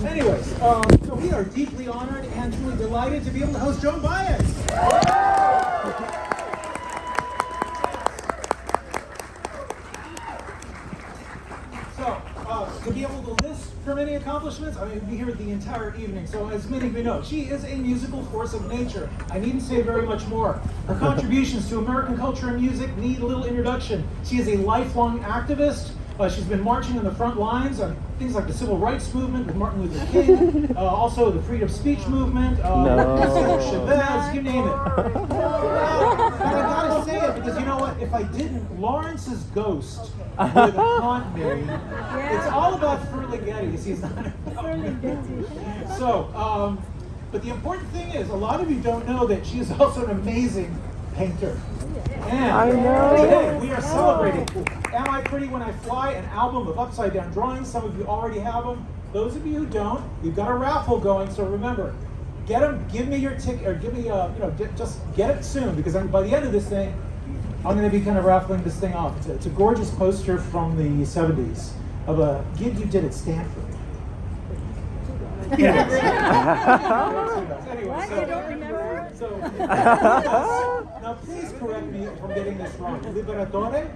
Anyways, so we are deeply honored and truly delighted to be able to host Joan Baez. So, to be able to list her many accomplishments, I mean, we'll be here the entire evening. So, as many of you know, she is a musical force of nature. I needn't say very much more. Her contributions to American culture and music need a little introduction. She is a lifelong activist. She's been marching on the front lines on things like the civil rights movement with Martin Luther King, also the freedom of speech movement, Baez, you name it. But I gotta say it because you know what? If I didn't, Lawrence's ghost would haunt me. It's all about Ferlighetti. He's not about me. So, but the important thing is, a lot of you don't know that she is also an amazing painter. And today we are celebrating Am I Pretty When I Fly, an album of upside down drawings. Some of you already have them. Those of you who don't, we've got a raffle going, so remember, get them, give me your ticket, or give me, just get it soon, because by the end of this thing, I'm going to be kind of raffling this thing off. It's a gorgeous poster from the 70s of a gig you did at Stanford. Yeah. Anyway, What? You don't remember? So, now please correct me if I'm getting this wrong. Liberatore?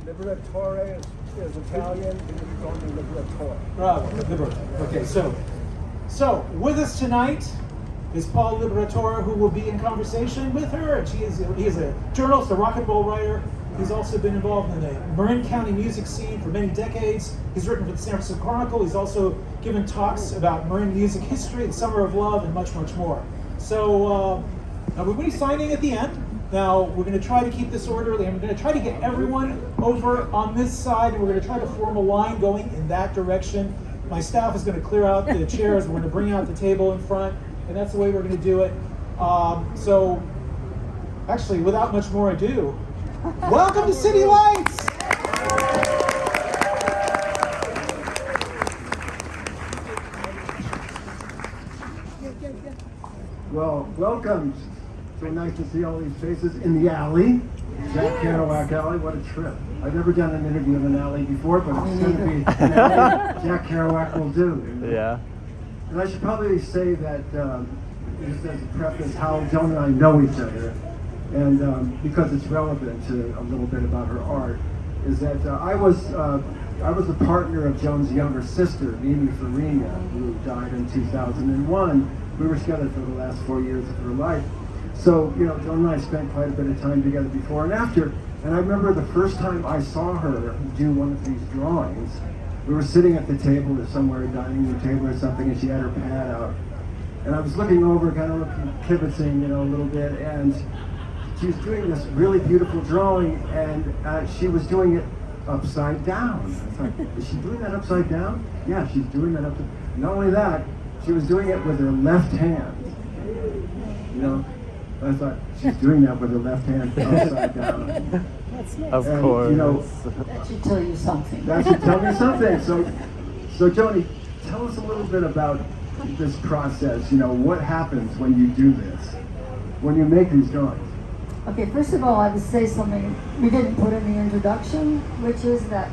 Liberatore is Italian, and it's called Liberatore. Bravo, Liberatore. Okay, so with us tonight is Paul Liberatore, who will be in conversation with her. And he is a journalist, a rock and roll writer. He's also been involved in the Marin County music scene for many decades. He's written for the San Francisco Chronicle. He's also given talks about Marin music history, the Summer of Love, and much, much more. So we're going to be signing at the end. Now, we're going to try to keep this orderly. I'm going to try to get everyone over on this side, and we're going to try to form a line going in that direction. My staff is going to clear out the chairs. We're going to bring out the table in front, and that's the way we're going to do it. So, actually, without much more ado, welcome to City Lights! Well, welcome. So nice to see all these faces in the alley. Jack Kerouac Alley, what a trip. I've never done an interview in an alley before, but it's going to be an alley Jack Kerouac will do. Yeah. And I should probably say that, just as a preface, how Joan and I know each other, and because it's relevant to a little bit about her art, is that I was a partner of Joan's younger sister, Mimi Farina, who died in 2001. We were together for the last 4 years of her life. So, Joan and I spent quite a bit of time together before and after. And I remember the first time I saw her do one of these drawings, we were sitting at the table or somewhere, a dining room table or something, and she had her pad out. And I was looking over, kind of kibitzing, a little bit, and she was doing this really beautiful drawing, and she was doing it upside down. I thought, is she doing that upside down? Yeah, she's doing that upside down. Not only that, she was doing it with her left hand. I thought, she's doing that with her left hand upside down. Of course. That should tell you something. That should tell me something. So Joni, tell us a little bit about this process. What happens when you do this, when you make these drawings? Okay, first of all, I would say something we didn't put in the introduction, which is that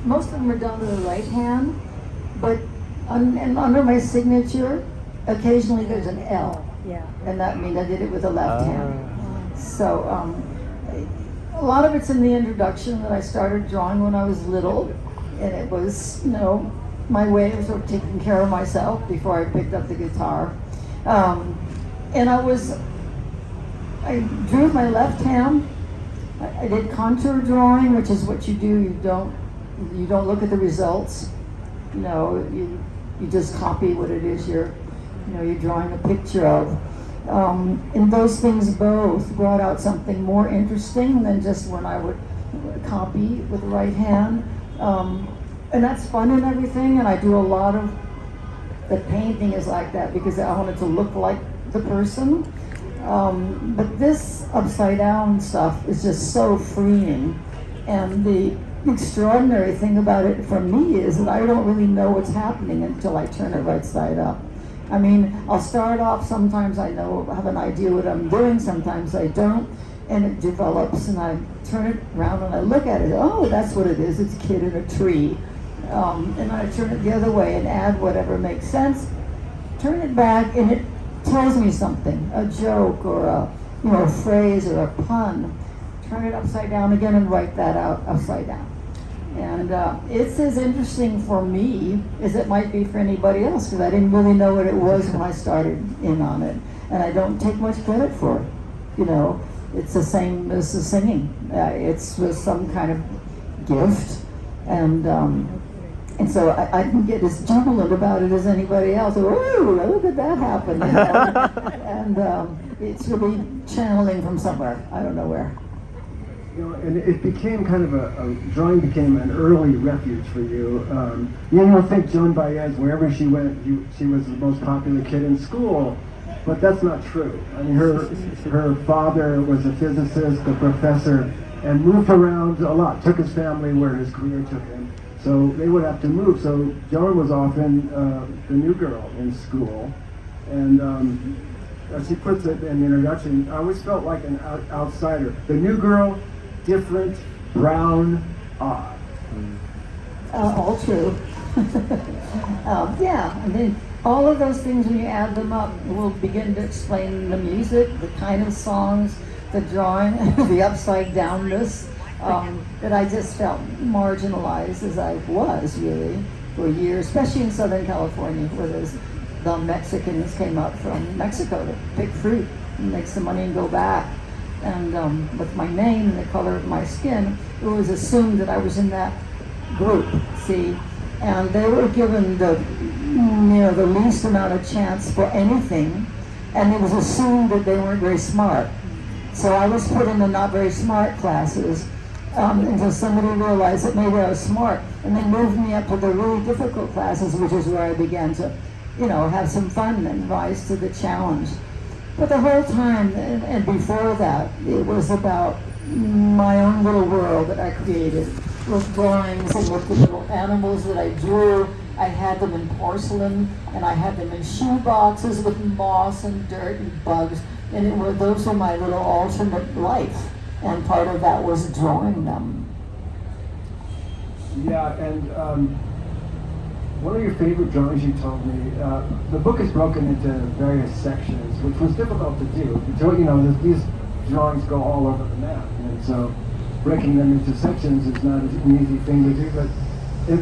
most of them are done with the right hand, but and under my signature, occasionally there's an L. Yeah. And that means I did it with the left hand. So a lot of it's in the introduction that I started drawing when I was little, and it was, my way of sort of taking care of myself before I picked up the guitar. And I drew with my left hand. I did contour drawing, which is what you do. You don't look at the results. You just copy what it is you're drawing a picture of. And those things both brought out something more interesting than just when I would copy with the right hand. And that's fun and everything, and I do a lot of the painting is like that because I want it to look like the person. But this upside down stuff is just so freeing. And the extraordinary thing about it for me is that I don't really know what's happening until I turn it right side up. I mean, I'll start off, sometimes I have an idea what I'm doing, sometimes I don't, and it develops, and I turn it around and I look at it, oh, that's what it is, it's a kid in a tree. and I turn it the other way and add whatever makes sense. Turn it back, and it tells me something, a joke or a phrase or a pun. Turn it upside down again and write that out upside down. And it's as interesting for me as it might be for anybody else, because I didn't really know what it was when I started in on it. And I don't take much credit for it. It's the same as the singing. It's with some kind of gift. And so I can get as jubilant about it as anybody else. Ooh, look at that happen. And it's really channeling from somewhere. I don't know where. And it became kind of drawing became an early refuge for you. You think Joan Baez, wherever she went, she was the most popular kid in school, but that's not true. I mean, her father was a physicist, a professor, and moved around a lot, took his family where his career took him. So they would have to move. So Joan was often the new girl in school. And as she puts it in the introduction, I always felt like an outsider. The new girl, different, brown, odd. All true. Yeah, I mean, all of those things, when you add them up, will begin to explain the music, the kind of songs, the drawing, the upside downness, that I just felt marginalized as I was really for years, especially in Southern California, where the Mexicans came up from Mexico to pick fruit and make some money and go back. And with my name and the color of my skin, it was assumed that I was in that group, see? And they were given the least amount of chance for anything, and it was assumed that they weren't very smart. So I was put in the not very smart classes until somebody realized that maybe I was smart, and they moved me up to the really difficult classes, which is where I began to, have some fun and rise to the challenge. But the whole time, and before that, it was about my own little world that I created with drawings and with the little animals that I drew. I had them in porcelain, and I had them in shoe boxes with moss and dirt and bugs, and those were my little alternate life, and part of that was drawing them. Yeah, and one of your favorite drawings you told me, the book is broken into various sections, which was difficult to do. These drawings go all over the map, and so breaking them into sections is not an easy thing to do, but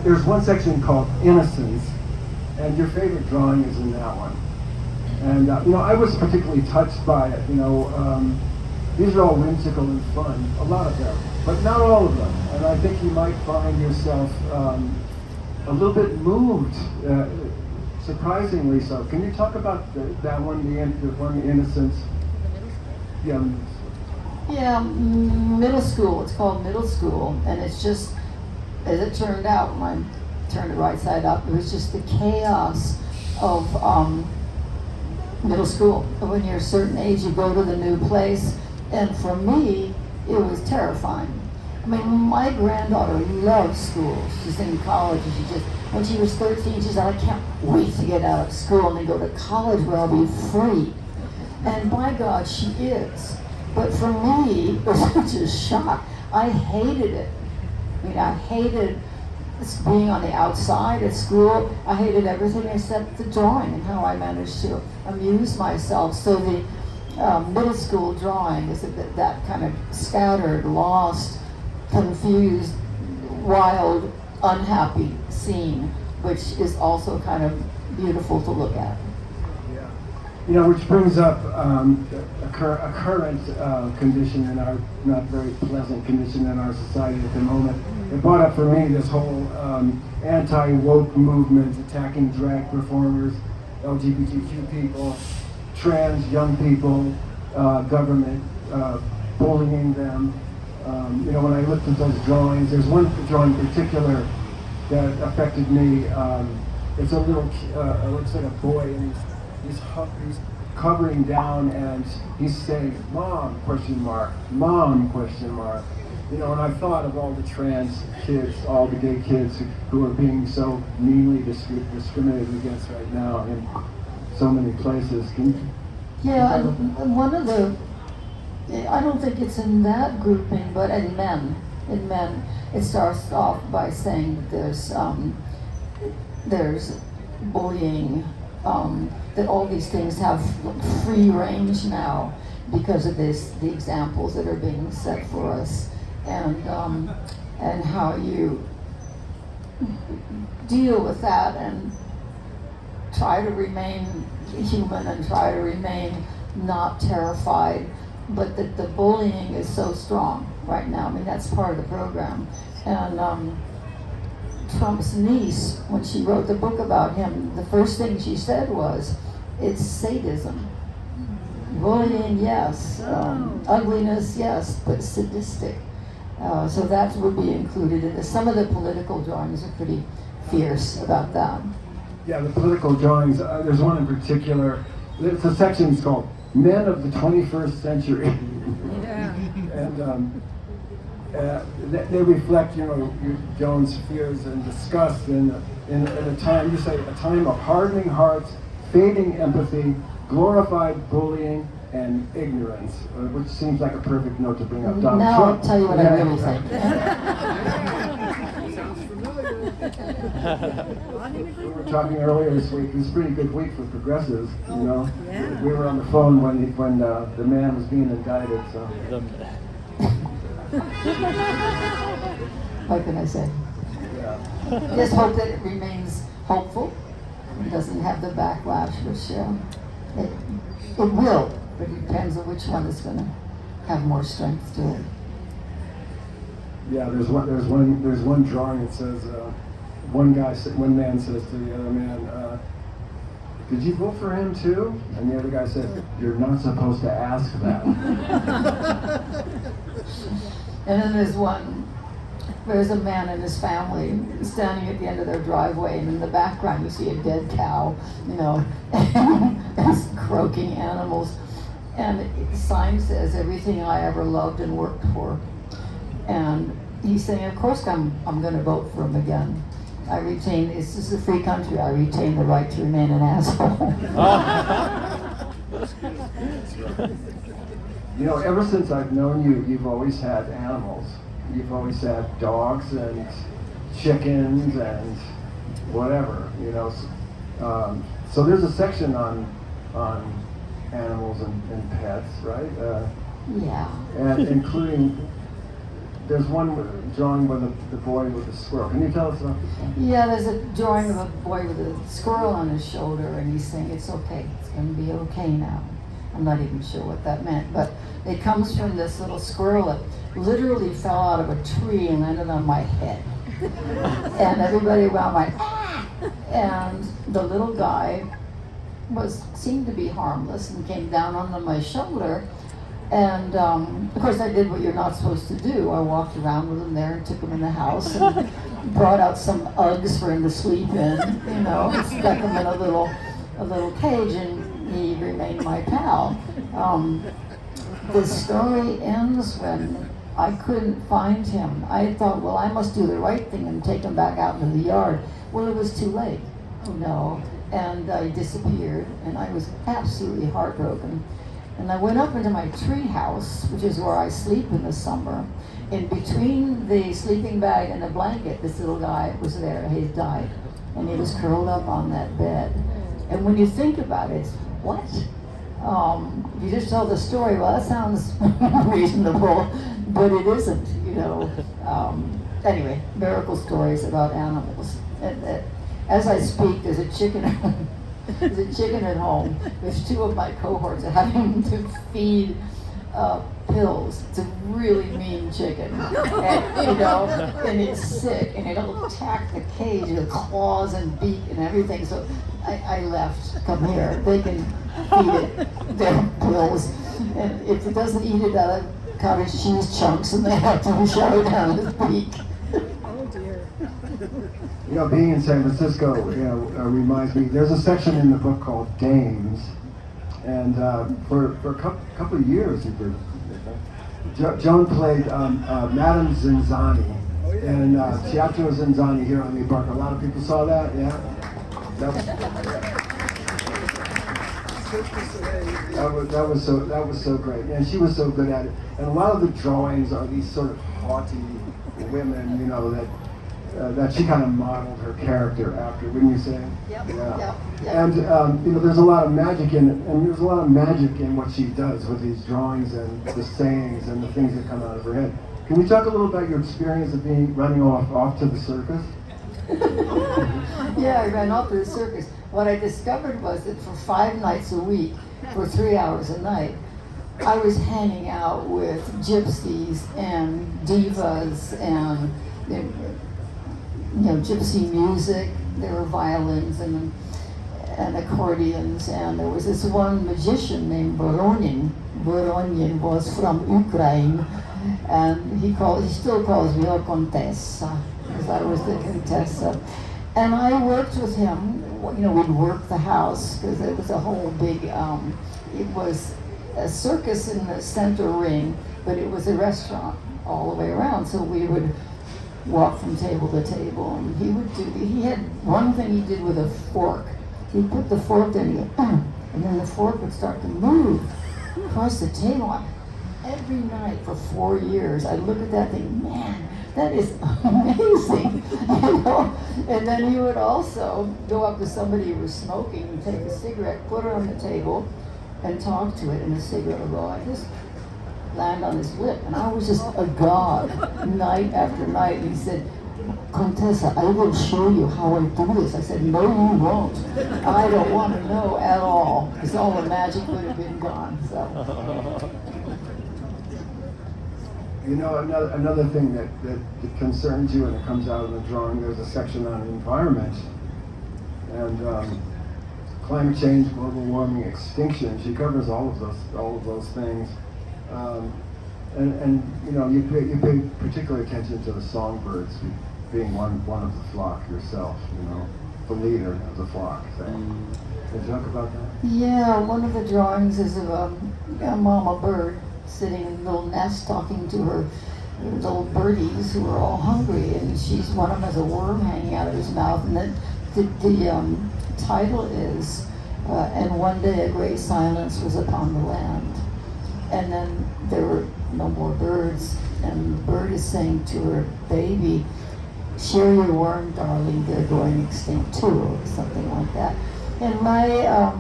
there's one section called Innocence, and your favorite drawing is in that one. And I was particularly touched by it. These are all whimsical and fun, a lot of them, but not all of them. And I think you might find yourself a little bit moved, surprisingly so. Can you talk about that one, the one, Innocence? Yeah. Yeah, middle school. It's called Middle School, and it's just, as it turned out, when I turned it right side up, it was just the chaos of middle school. When you're a certain age, you go to the new place, and for me, it was terrifying. I mean, my granddaughter loves school. She's in college, and when she was 13, she said, I can't wait to get out of school and then go to college where I'll be free. And by God, she is. But for me, it was such a shock. I hated it. I mean, I hated being on the outside at school. I hated everything except the drawing and how I managed to amuse myself. So the middle school drawing is that kind of scattered, lost, confused, wild, unhappy scene, which is also kind of beautiful to look at. Which brings up a current condition in our, not very pleasant condition in our society at the moment. It brought up for me this whole anti-woke movement attacking drag performers, LGBTQ people, trans young people, government bullying them. When I looked at those drawings, there's one drawing in particular that affected me. It's a little, it looks like a boy, and he's covering down, and he's saying, "Mom?" ? "Mom?" ? And I thought of all the trans kids, all the gay kids who are being so meanly discriminated against right now in so many places. Yeah, and one of the, I don't think it's in that grouping, but in men. in men, it starts off by saying that there's bullying, that all these things have free range now because of the examples that are being set for us, and how you deal with that and try to remain human and try to remain not terrified, but that the bullying is so strong right now. I mean, that's part of the program. And Trump's niece, when she wrote the book about him, the first thing she said was, it's sadism. Bullying, yes. Ugliness, yes, but sadistic. So that would be included in this. Some of the political drawings are pretty fierce about that. Yeah, the political drawings, there's one in particular. It's a section called Men of the 21st Century. Yeah. And they reflect, Joan's fears and disgust in a time, you say, a time of hardening hearts, fading empathy, glorified bullying, and ignorance, which seems like a perfect note to bring up Donald Now Trump. I'll tell you what I really think. Sounds familiar. We were talking earlier this week. It was a pretty good week for progressives. Yeah. We were on the phone when the man was being indicted. So What can I say? yeah. Just hope that it remains hopeful. It doesn't have the backlash, which it will, but it depends on which one is going to have more strength to it. Yeah, there's one drawing that says one man says to the other man, "Did you vote for him too?" And the other guy said, "You're not supposed to ask that." And then there's a man and his family standing at the end of their driveway, and in the background you see a dead cow, and croaking animals. And the sign says, "Everything I ever loved and worked for." And he's saying, of course I'm going to vote for him again. This is a free country, I retain the right to remain an asshole. Ever since I've known you, you've always had animals. You've always had dogs and chickens and whatever, So there's a section on animals and pets, right? Yeah. And including, there's one drawing with the boy with the squirrel. Can you tell us about this one? Yeah, there's a drawing of a boy with a squirrel on his shoulder, and he's saying, it's okay, it's going to be okay now. I'm not even sure what that meant, but it comes from this little squirrel that literally fell out of a tree and landed on my head. And everybody around went, ah! And the little guy seemed to be harmless and came down onto my shoulder. And of course I did what you're not supposed to do. I walked around with him there and took him in the house and brought out some Uggs for him to sleep in, and stuck him in a little cage, and he remained my pal. The story ends when I couldn't find him. I thought, well, I must do the right thing and take him back out into the yard. Well, it was too late, and he disappeared, and I was absolutely heartbroken. And I went up into my tree house, which is where I sleep in the summer. In between the sleeping bag and the blanket, this little guy was there. He had died, and he was curled up on that bed. And when you think about it, what? You just tell the story, well, that sounds reasonable, but it isn't, Anyway, miracle stories about animals. And as I speak, there's a chicken at home. There's two of my cohorts having to feed pills. It's a really mean chicken, and it's sick, and it'll attack the cage with claws and beak and everything. So I left. Come here. They can feed it their pills, and if it doesn't eat it out of cottage cheese chunks, and they have to shove it down its beak. Oh dear. Being in San Francisco, reminds me. There's a section in the book called Dames, and for a couple of years, Joan played Madame Zinzani in Teatro Zinzani here on New Park. A lot of people saw that, yeah. That was so great, and she was so good at it. And a lot of the drawings are these sort of haughty women, you know, that she kind of modeled her character after, wouldn't you say? Yep, Yeah. yep, yep. And you know, there's a lot of magic in it, and there's a lot of magic in what she does with these drawings and the sayings and the things that come out of her head. Can you talk a little about your experience of running off to the circus? Yeah, I ran off to the circus. What I discovered was that for 5 nights a week, for 3 hours a night, I was hanging out with gypsies and divas and gypsy music. There were violins and accordions, and there was this one magician named Voronin. Voronin was from Ukraine, and he still calls me a Contessa, because I was the Contessa. And I worked with him. You know, we'd work the house, because it was a whole big, it was a circus in the center ring, but it was a restaurant all the way around. So we would walk from table to table, and he had one thing he did with a fork. He'd put the fork in, and then the fork would start to move across the table. Every night for 4 years, I'd look at that thing, man, that is amazing, you know? And then he would also go up to somebody who was smoking and take a cigarette, put it on the table, and talk to it, and the cigarette would go like this, land on his lip, and I was just agog night after night. And he said, Contessa, I will show you how I do this. I said, no, you won't. I don't want to know at all, because all the magic would have been gone. So. You know, another thing that concerns you, and it comes out of the drawing, there's a section on environment and climate change, global warming, extinction. She covers all of those things, and you know, you pay particular attention to the songbirds, being one of the flock yourself. You know, the leader of the flock. So, can you talk about that? Yeah, one of the drawings is of a mama bird sitting in a little nest talking to her little birdies who are all hungry, and one of them has a worm hanging out of his mouth, and then the title is and one day a great silence was upon the land, and then there were no more birds, and the bird is saying to her baby, share your worm, darling, they're going extinct too, or something like that. And my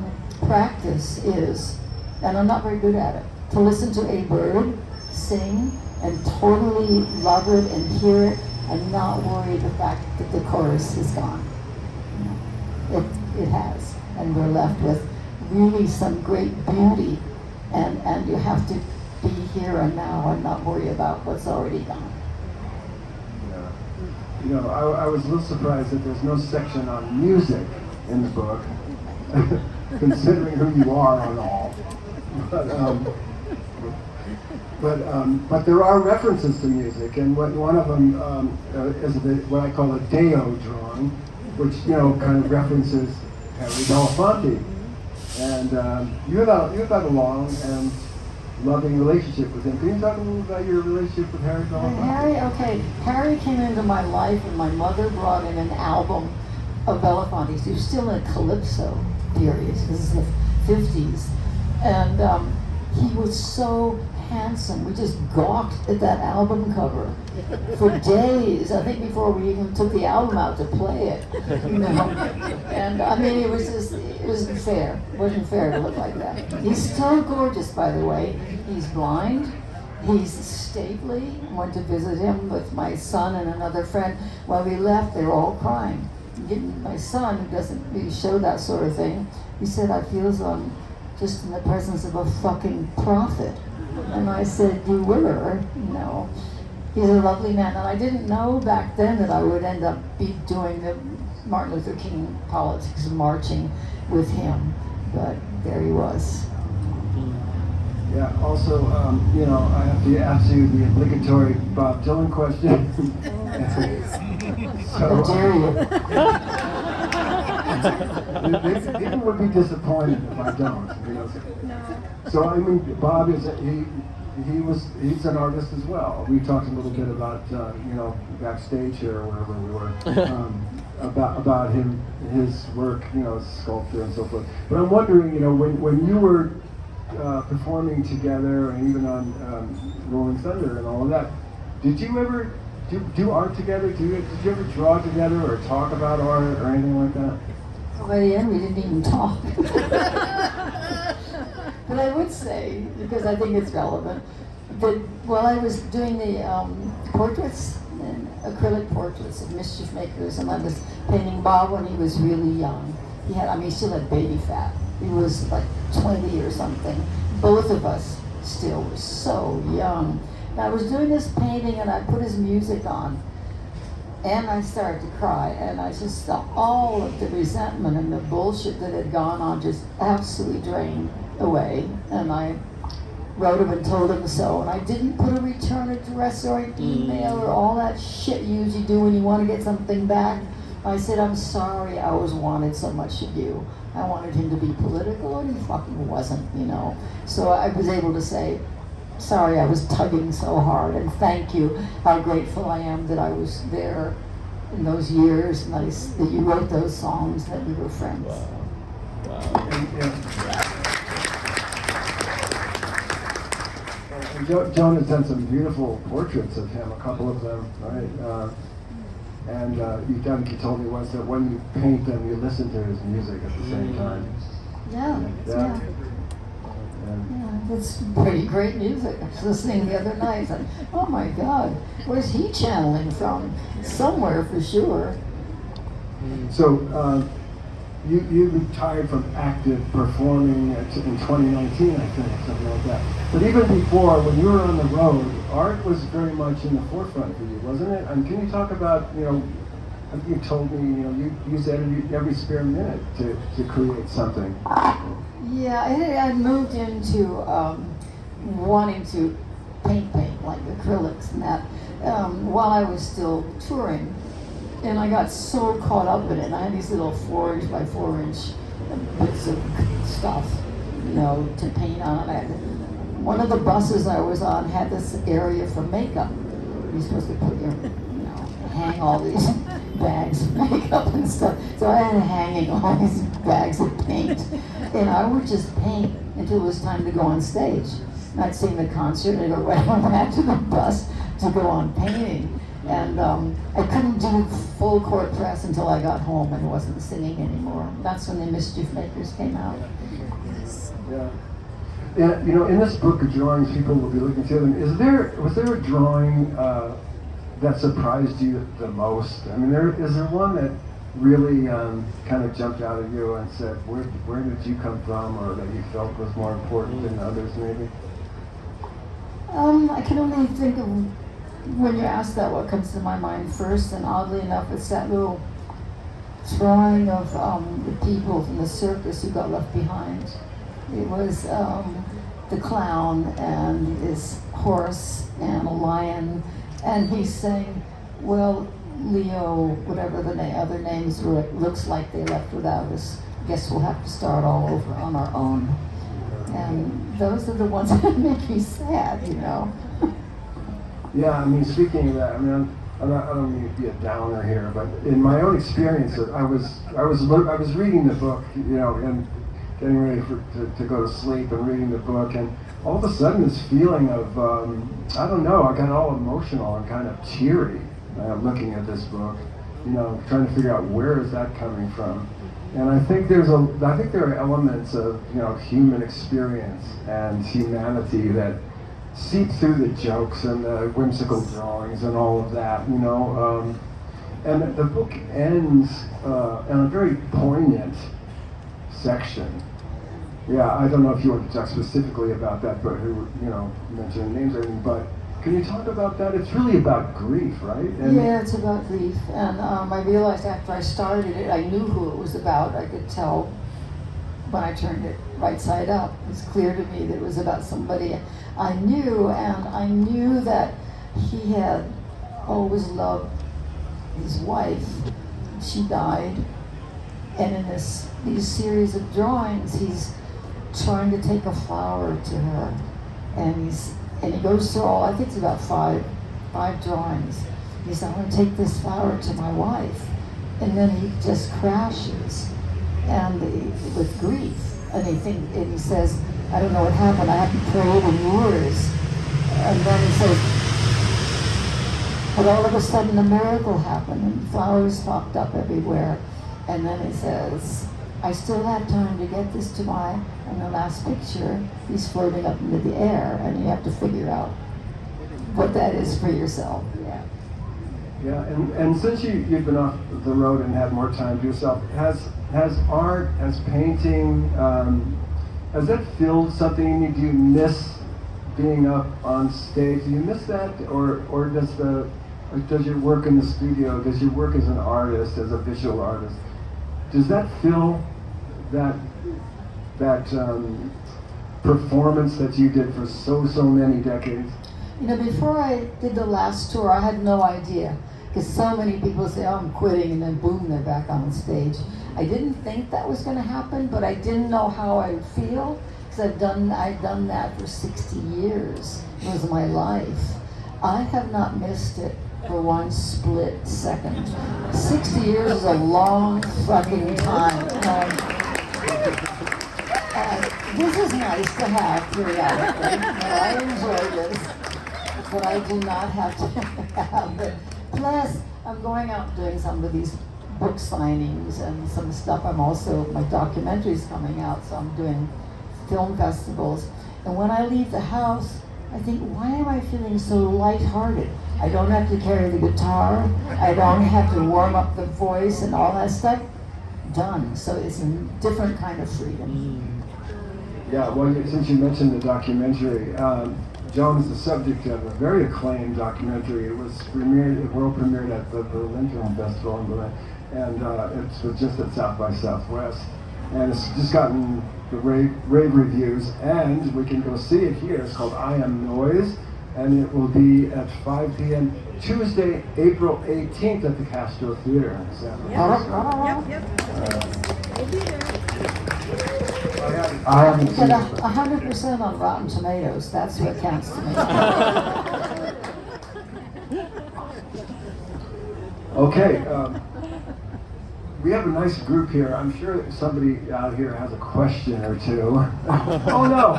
practice is, and I'm not very good at it, to listen to a bird sing and totally love it and hear it and not worry the fact that the chorus is gone. It has, and we're left with really some great beauty, and you have to be here and now and not worry about what's already gone. Yeah. You know, I was a little surprised that there's no section on music in the book, considering who you are and all. But there are references to music, and one of them is what I call a Deo drawing, which, you know, kind of references Harry Belafonte. And you've had a long and loving relationship with him. Can you talk a little about your relationship with Harry Belafonte? Harry came into my life, and my mother brought in an album of Belafonte's. He was still in a Calypso period. This is the 50s. And he was so handsome. We just gawked at that album cover for days. I think before we even took the album out to play it, you know. And I mean, it wasn't fair. It wasn't fair to look like that. He's still gorgeous, by the way. He's blind. He's stately. I went to visit him with my son and another friend. When we left, they were all crying. My son, who doesn't really show that sort of thing, he said, I feel as though I'm just in the presence of a fucking prophet. And I said, you were, you know. He's a lovely man. And I didn't know back then that I would end up doing the Martin Luther King politics marching with him. But there he was. Yeah, also, you know, I have to ask you the obligatory Bob Dylan question. How dare you? People would be disappointed if I don't. You know? So I mean, Bob is he's an artist as well. We talked a little bit about you know, backstage here or wherever we were about his work, you know, as a sculptor and so forth. But I'm wondering, you know, when you were performing together and even on Rolling Thunder and all of that, Did you ever do art together? Did you ever draw together or talk about art or anything like that? By the end, we didn't even talk. But I would say, because I think it's relevant, that while I was doing the portraits, and acrylic portraits of mischief makers, and I was painting Bob when he was really young. He still had baby fat. He was like 20 or something. Both of us still were so young. And I was doing this painting and I put his music on. And I started to cry, and I just saw all of the resentment and the bullshit that had gone on just absolutely drained away. And I wrote him and told him so, and I didn't put a return address or an email or all that shit you usually do when you want to get something back. I said, I'm sorry I always wanted so much of you. I wanted him to be political, and he fucking wasn't, you know. So I was able to say, sorry I was tugging so hard, and thank you. How grateful I am that I was there in those years, and that you wrote those songs, that we were friends. Wow. And Joan has done some beautiful portraits of him, a couple of them, right? And you told me once that when you paint them, you listen to his music at the same time. Yeah. It's pretty great music. I was listening the other night, and oh my God, where's he channeling from? Somewhere for sure. So you retired from active performing in 2019, I think, something like that. But even before, when you were on the road, art was very much in the forefront for you, wasn't it? And can you talk about, I think you told me, you use every spare minute to create something. Yeah, I moved into wanting to paint like acrylics and that while I was still touring. And I got so caught up in it. And I had these little 4" by 4" bits of stuff, to paint on. One of the buses I was on had this area for makeup. You're supposed to put hang all these bags of makeup and stuff. So I had hanging all these bags of paint. And I would just paint until it was time to go on stage. And I'd sing the concert and I'd go right on back to the bus to go on painting. And I couldn't do full court press until I got home and wasn't singing anymore. That's when the Mischief Makers came out. Yeah. Yeah, in this book of drawings, people will be looking through them. Was there a drawing that surprised you the most? I mean, is there one that really kind of jumped out at you and said, where did you come from, or that you felt was more important than others, maybe? I can only think of, when you ask that, what comes to my mind first, and oddly enough, it's that little drawing of the people from the circus who got left behind. It was the clown and his horse and a lion, and he's saying, well, Leo, whatever the other names were, it looks like they left without us. Guess we'll have to start all over on our own. And those are the ones that make me sad, Yeah, I mean, speaking of that, I mean, I don't mean to be a downer here, but in my own experience, I was reading the book, and getting ready to go to sleep and reading the book, and all of a sudden this feeling of, I don't know, I got all emotional and kind of teary looking at this book, trying to figure out where is that coming from. And I think there are elements of, human experience and humanity that seep through the jokes and the whimsical drawings and all of that, and the book ends in a very poignant section. Yeah, I don't know if you want to talk specifically about that, but mention names or anything, but can you talk about that? It's really about grief, right? Yeah, it's about grief. And I realized after I started it, I knew who it was about. I could tell when I turned it right side up. It was clear to me that it was about somebody I knew, and I knew that he had always loved his wife. She died. And in these series of drawings, he's trying to take a flower to her. And he goes through I think it's about five drawings. He said, I want to take this flower to my wife. And then he just crashes with grief. And he says, I don't know what happened, I haven't prayed in years. And then he says, But all of a sudden a miracle happened and flowers popped up everywhere. And then it says, I still have time to get this to my, and the last picture, he's floating up into the air, and you have to figure out what that is for yourself. Yeah. Yeah, and since you've been off the road and had more time to yourself, has art, has painting, has that filled something in you? Do you miss being up on stage? Do you miss that, or does your work in the studio, does your work as an artist, as a visual artist, does that fill that performance that you did for so many decades? You know, before I did the last tour, I had no idea. Because so many people say, oh, I'm quitting, and then boom, they're back on stage. I didn't think that was going to happen, but I didn't know how I would feel, because I'd done that for 60 years. It was my life. I have not missed it for one split second. 60 years is a long fucking time. This is nice to have periodically. I enjoy this, but I do not have to have it. Plus, I'm going out doing some of these book signings and some stuff. My documentary's coming out, so I'm doing film festivals. And when I leave the house, I think, why am I feeling so lighthearted? I don't have to carry the guitar. I don't have to warm up the voice and all that stuff. Done. So it's a different kind of freedom. Yeah, well, since you mentioned the documentary, Joan is the subject of a very acclaimed documentary. It was world premiered at the Berlin Film Festival in Berlin, and it was just at South by Southwest. And it's just gotten the rave reviews, and we can go see it here. It's called I Am Noise, and it will be at 5 p.m. Tuesday, April 18th at the Castro Theater in San Francisco. Yep. We'll be there. I haven't But seen it. 100% on Rotten Tomatoes, that's what counts to me. Okay, we have a nice group here. I'm sure somebody out here has a question or two. Oh no,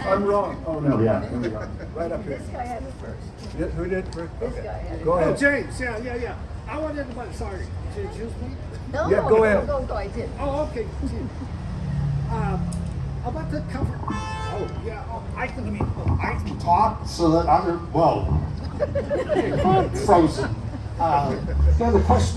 I'm wrong. Oh no, yeah, here we go. Right up here. This guy had it first. Who did first? This guy had it. Go ahead. Oh, James, yeah. I wanted to, sorry, excuse me? No, Yeah, go ahead. No, I did. Oh, okay. About the cover. Oh, yeah, I can talk so that other, frozen. The other question